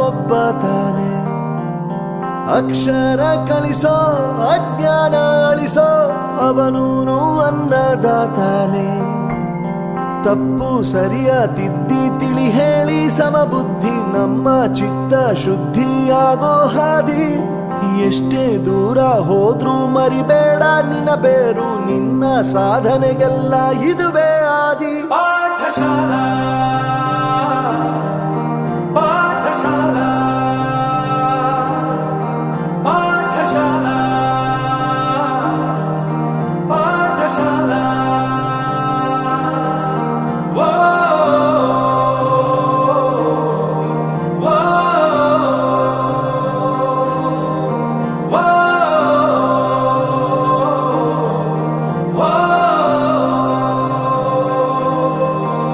ಒಬ್ಬ ತಾನೆ. ಅಕ್ಷರ ಕಲಿಸೋ ಅಜ್ಞಾನ ಅಳಿಸೋ ಅವನೂನು ಅನ್ನದಾತಾನೆ. ತಪ್ಪು ಸರಿಯ ತಿದ್ದಿ ತಿಳಿ ಹೇಳಿ ಸಮಬುದ್ಧಿ ನಮ್ಮ ಚಿತ್ತ ಶುದ್ಧಿಯಾಗೋ ಹಾದಿ. ಎಷ್ಟೇ ದೂರ ಹೋದ್ರೂ ಮರಿಬೇಡ ನಿನ್ನ ಬೇರು, ನಿನ್ನ ಸಾಧನೆಗೆಲ್ಲ ಇದುವೇ ಆದಿ. ಪಾಠಶಾಲೆ